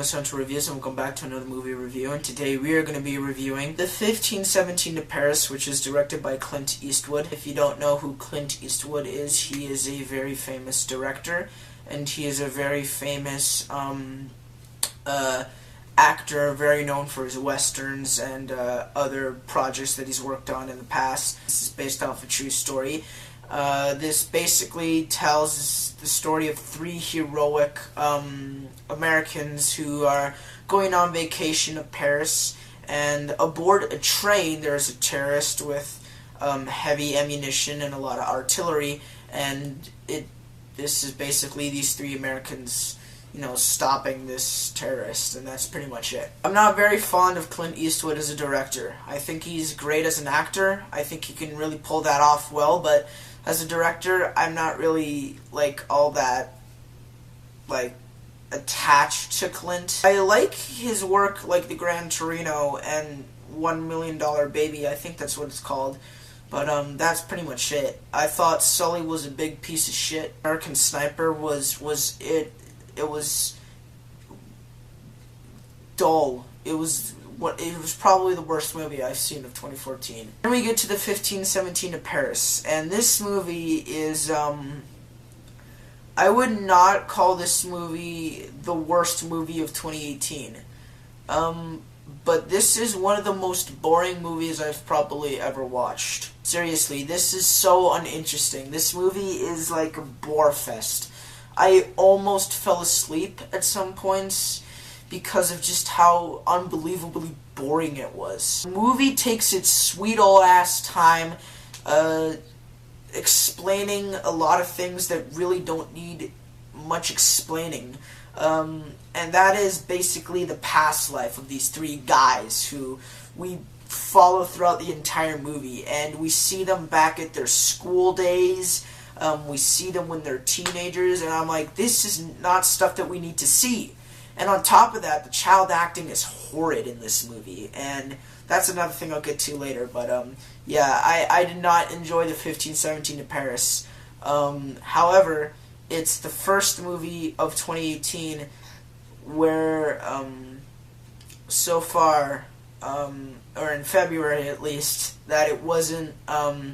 Essential Reviews, and welcome back to another movie review. And today we are going to be reviewing The 1517 to Paris, which is directed by Clint Eastwood. If you don't know who Clint Eastwood is, he is a very famous director, and he is a very famous actor, very known for his westerns and other projects that he's worked on in the past. This is based off a true story. This basically tells the story of three heroic Americans who are going on vacation to Paris, and aboard a train there's a terrorist with heavy ammunition and a lot of artillery, and this is basically these three Americans, stopping this terrorist, and that's pretty much it. I'm not very fond of Clint Eastwood as a director. I think he's great as an actor. I think he can really pull that off well, but as a director, I'm not really, all that, attached to Clint. I like his work, like The Gran Torino and $1 Million Baby, I think that's what it's called. But, that's pretty much it. I thought Sully was a big piece of shit. American Sniper was dull. It was probably the worst movie I've seen of 2014. Then we get to The 1517 to Paris, and this movie is, I would not call this movie the worst movie of 2018. But this is one of the most boring movies I've probably ever watched. Seriously, this is so uninteresting. This movie is like a bore fest. I almost fell asleep at some points because of just how unbelievably boring it was. The movie takes its sweet old ass time explaining a lot of things that really don't need much explaining. And that is basically the past life of these three guys who we follow throughout the entire movie. And we see them back at their school days. We see them when they're teenagers. And I'm like, this is not stuff that we need to see. And on top of that, the child acting is horrid in this movie, and that's another thing I'll get to later. But yeah, I did not enjoy The 1517 to Paris. However, it's the first movie of 2018 where, so far, or in February at least, that it wasn't a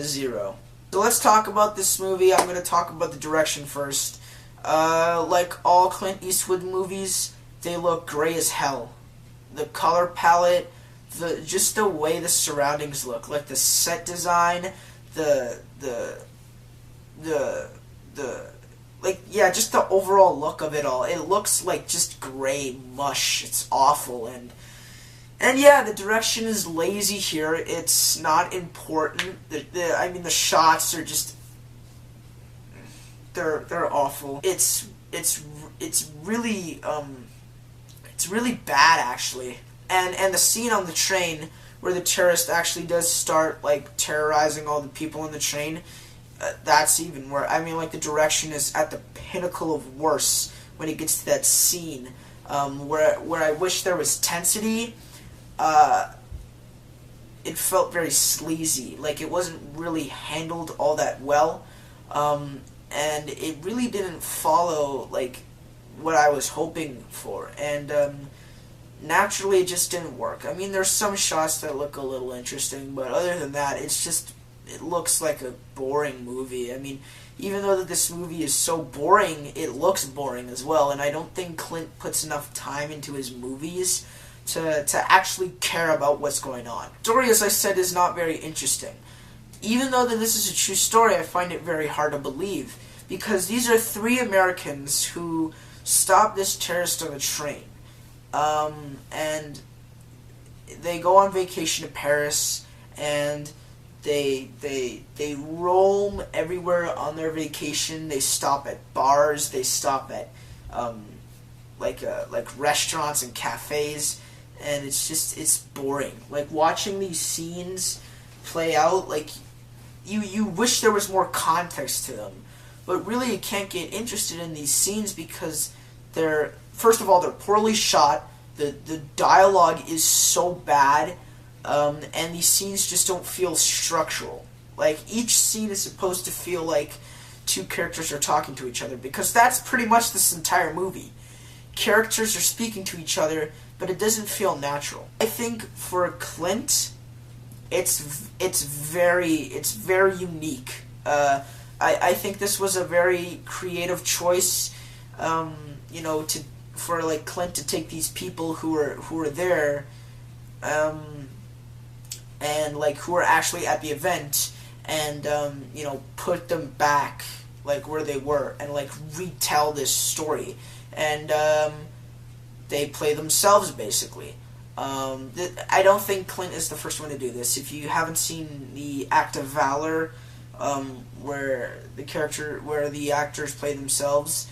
zero. So let's talk about this movie. I'm going to talk about the direction first. Like all Clint Eastwood movies, they look gray as hell. The color palette, just the way the surroundings look, like the set design, just the overall look of it all. It looks like just gray mush. It's awful, and yeah, the direction is lazy here. It's not important. The shots are just, they're awful. It's really bad, actually. And the scene on the train where the terrorist actually does start terrorizing all the people in the train, that's even worse. The direction is at the pinnacle of worse when it gets to that scene where I wish there was tensity. It felt very sleazy. It wasn't really handled all that well. And it really didn't follow, what I was hoping for. And, naturally, it just didn't work. There's some shots that look a little interesting, but other than that, it looks like a boring movie. Even though that this movie is so boring, it looks boring as well, and I don't think Clint puts enough time into his movies to actually care about what's going on. The story, as I said, is not very interesting. Even though that this is a true story, I find it very hard to believe, because these are three Americans who stop this terrorist on a train, and they go on vacation to Paris, and they roam everywhere on their vacation. They stop at bars, they stop at restaurants and cafes, and it's boring. Watching these scenes play out, you wish there was more context to them. But really, you can't get interested in these scenes because first of all, they're poorly shot, the dialogue is so bad, and these scenes just don't feel structural. Each scene is supposed to feel like two characters are talking to each other, because that's pretty much this entire movie. characters are speaking to each other, but it doesn't feel natural. I think for Clint, it's very unique. I think this was a very creative choice, for like Clint to take these people who are there, and like who are actually at the event, and put them back like where they were, and like retell this story, and they play themselves basically. I don't think Clint is the first one to do this. If you haven't seen the Act of Valor, where the actors play themselves,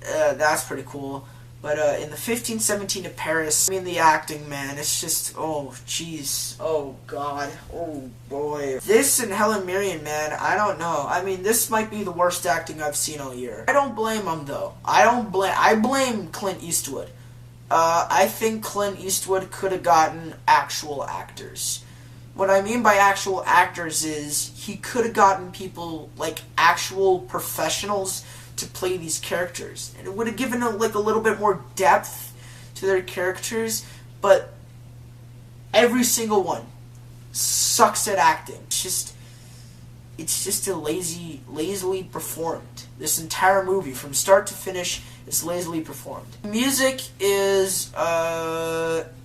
that's pretty cool. But in the 1517 to Paris, I mean, the acting, man, it's just, oh, jeez, oh, God, oh, boy. This and Helen Mirren, man, I don't know. I mean, this might be the worst acting I've seen all year. I don't blame him, though. I blame Clint Eastwood. I think Clint Eastwood could have gotten actual actors. What I mean by actual actors is he could have gotten people, like, actual professionals to play these characters, and it would have given a little bit more depth to their characters, but every single one sucks at acting. It's just lazily performed. This entire movie, from start to finish, is lazily performed. Music is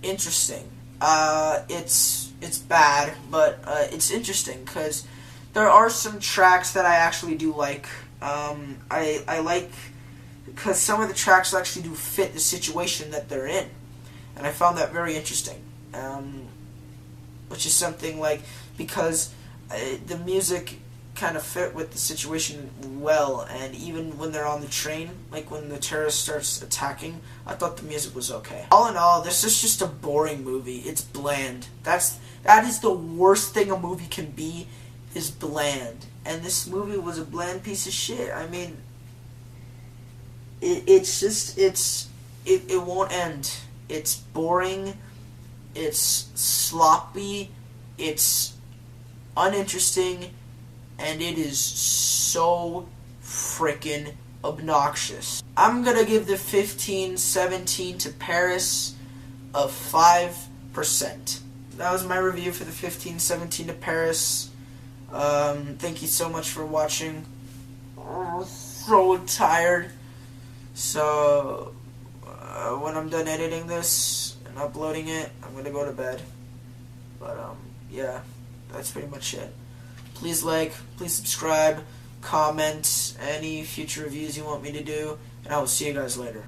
interesting. It's bad, but it's interesting because there are some tracks that I actually do like. I like, because some of the tracks actually do fit the situation that they're in, and I found that very interesting, which is something like, because the music kind of fit with the situation well, and even when they're on the train, like when the terrorist starts attacking, I thought the music was okay. All in all, this is just a boring movie. It's bland. That is the worst thing a movie can be, is bland. And this movie was a bland piece of shit. I mean, it won't end. It's boring, it's sloppy, it's uninteresting, and it is so freaking obnoxious. I'm gonna give the 1517 to Paris a 5%. That was my review for the 1517 to Paris. Thank you so much for watching. I'm so tired. So, when I'm done editing this and uploading it, I'm gonna go to bed. But, yeah, that's pretty much it. Please like, please subscribe, comment any future reviews you want me to do, and I will see you guys later.